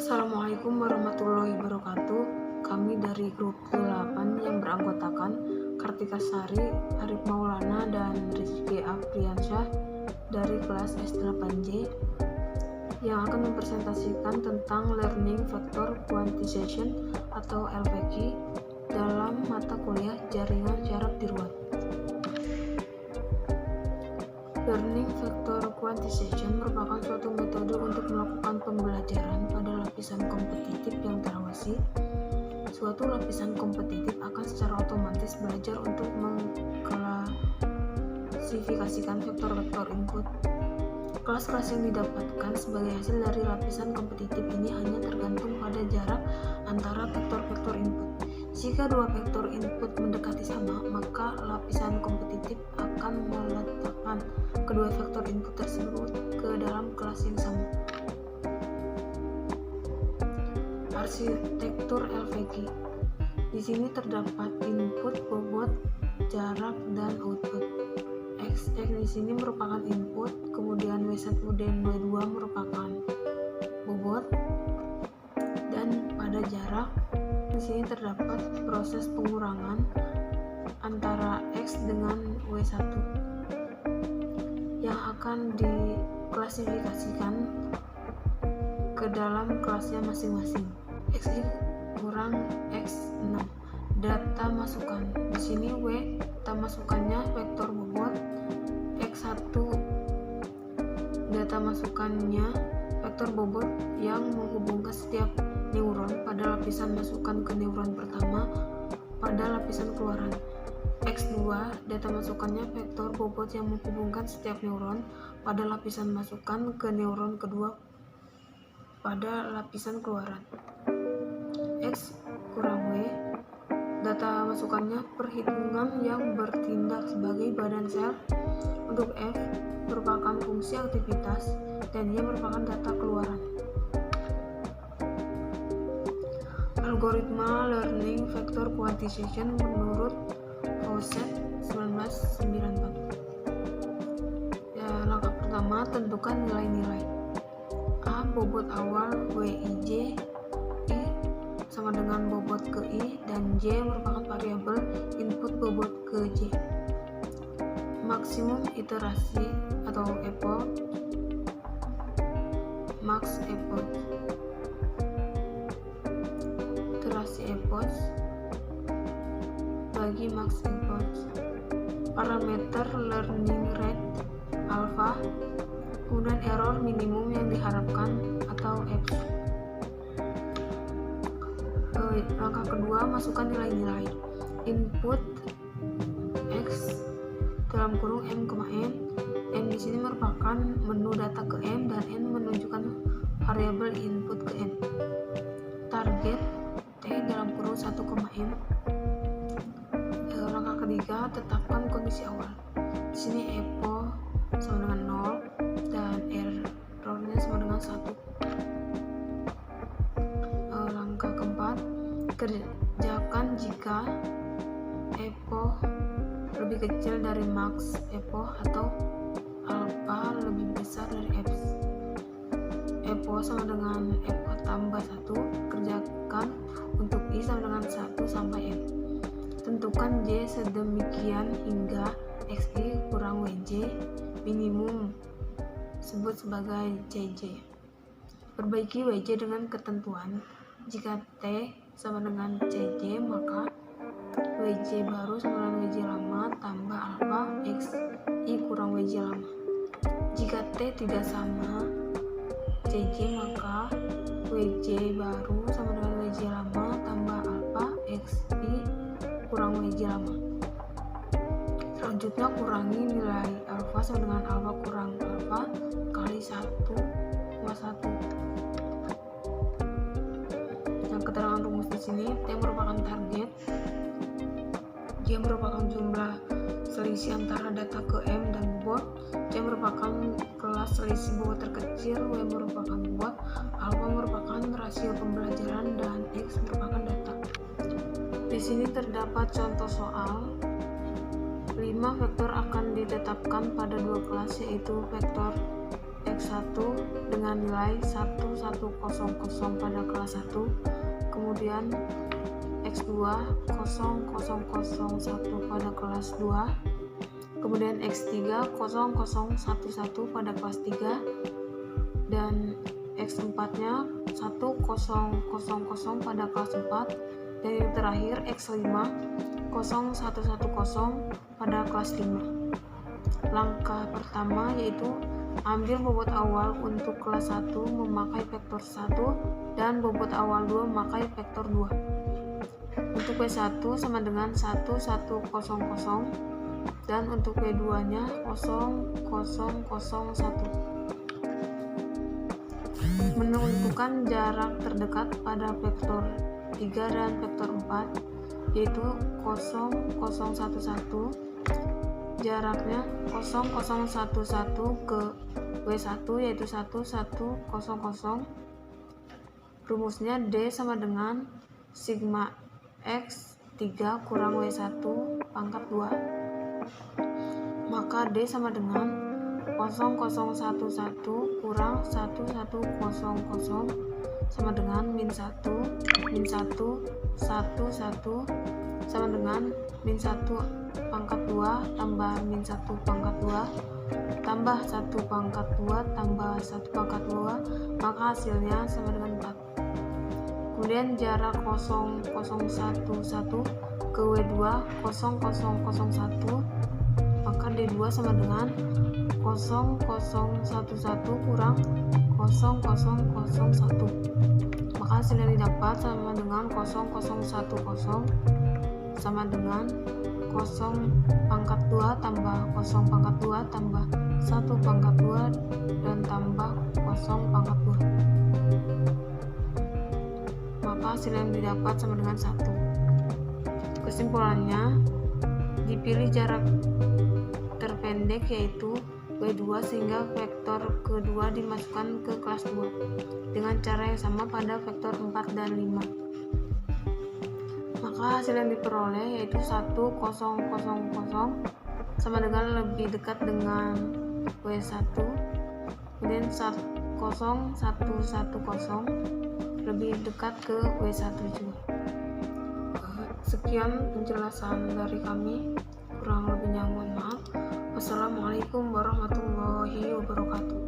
Assalamualaikum warahmatullahi wabarakatuh. Kami dari grup 8 yang beranggotakan Kartika Sari, Arif Maulana, dan Rizky Afriansyah dari kelas S8J yang akan mempresentasikan tentang Learning Vector Quantization atau LVQ dalam mata kuliah Jaringan Syarat Dirwat. Learning Vector Quantization merupakan suatu metode untuk melakukan pembelajaran pada lapisan kompetitif yang terawasi. Suatu lapisan kompetitif akan secara otomatis belajar untuk mengklasifikasikan vektor-vektor input. Kelas-kelas yang didapatkan sebagai hasil dari lapisan kompetitif ini hanya tergantung pada jarak antara vektor-vektor input. Jika dua vektor input mendekati sama, maka lapisan kompetitif akan meletakkan kedua vektor input tersebut ke dalam kelas yang sama. Arsitektur LVQ. Di sini terdapat input, bobot, jarak, dan output. X di sini merupakan input, kemudian W1 dan W2 merupakan bobot, dan pada jarak di sini terdapat proses pengurangan antara X dengan W1 yang akan diklasifikasikan ke dalam kelasnya masing-masing. X kurang X6. Data masukan. Di sini W data masukannya vektor bobot, X1 data masukannya vektor bobot yang menghubungkan setiap neuron pada lapisan masukan ke neuron pertama pada lapisan keluaran. X2 data masukannya vektor bobot yang menghubungkan setiap neuron pada lapisan masukan ke neuron kedua pada lapisan keluaran. X kurang W data masukannya perhitungan yang bertindak sebagai badan sel. Untuk F merupakan fungsi aktivitas dan Y merupakan data keluaran. Algoritma Learning Vector Quantization menurut Fawcett 1994. Langkah pertama, tentukan nilai-nilai. A. Bobot awal WIJ I sama dengan bobot ke I, dan J merupakan variabel input bobot ke J. Maksimum iterasi atau epoch, max epoch. Iterasi epoch bagi max epoch. Parameter learning rate alpha, kemudian error minimum yang diharapkan atau F. Langkah kedua, masukkan nilai-nilai. Input X dalam kurung M, N. N di sini merupakan menu data ke M dan N menunjukkan variabel input ke N. Target T dalam kurung 1, M. Langkah ketiga, tetapkan kondisi awal. Di sini epoch sama dengan 0 dan errornya sama dengan 1. Langkah keempat, kerjakan jika epoch lebih kecil dari max epoch atau alpha lebih besar dari F. Epoch sama dengan epoch tambah 1, kerjakan untuk I sama dengan 1 sampai F. Tentukan J sedemikian hingga XI kurang WJ minimum, sebut sebagai JJ. Perbaiki WJ dengan ketentuan jika T sama dengan CJ, maka WJ baru sama dengan WJ lama tambah alpha XI kurang WJ lama. Jika T tidak sama CJ, maka WJ baru sama dengan WJ lama tambah alpha XI kurang WJ lama. Selanjutnya kurangi nilai alpha sama dengan alpha kurang alpha kali 1,1. Keterangan rumus di sini, T merupakan target, J merupakan jumlah selisih antara data ke M dan bobot, C merupakan kelas selisih bobot terkecil, W merupakan bobot, alpha merupakan rasio pembelajaran, dan X merupakan data. Di sini terdapat contoh soal. 5 vektor akan ditetapkan pada dua kelas, yaitu vektor X1 dengan nilai 1100 pada kelas 1, kemudian X2 0001 pada kelas 2, kemudian X3 0011 pada kelas 3, dan X4 nya 1000 pada kelas 4, dan yang terakhir X5 0110 pada kelas 5. Langkah pertama yaitu ambil bobot awal untuk kelas 1 memakai vektor 1 dan bobot awal 2 memakai vektor 2. Untuk W1 sama dengan 1100 dan untuk W2 nya 0001. Menentukan jarak terdekat pada vektor 3 dan vektor 4 yaitu 0011, jaraknya 0011 ke W1 yaitu 1100. Rumusnya D sama dengan sigma X3 kurang W1 pangkat 2. Maka D sama dengan 0011 kurang 1100 sama dengan min 1 sama dengan min 1 pangkat 2 tambah min 1 pangkat 2 tambah 1 pangkat 2 tambah 1 pangkat 2, maka hasilnya sama dengan 4. Kemudian jarak 0011 ke W2 0001, maka D2 sama dengan 0011 kurang 0001, maka hasil yang didapat sama dengan 0010 sama dengan 0 pangkat 2 tambah 0 pangkat 2 tambah 1 pangkat 2 dan tambah 0 pangkat 2, maka hasil yang didapat sama dengan 1. Kesimpulannya, dipilih jarak terpendek yaitu W2 sehingga vektor kedua dimasukkan ke kelas 2 dengan cara yang sama pada vektor 4 dan 5. Maka hasil yang diperoleh yaitu 1000 sama dengan lebih dekat dengan W1, kemudian 0110 lebih dekat ke W1 juga. Sekian penjelasan dari kami, kurang lebihnya mohon maaf. Wassalamualaikum warahmatullahi wabarakatuh.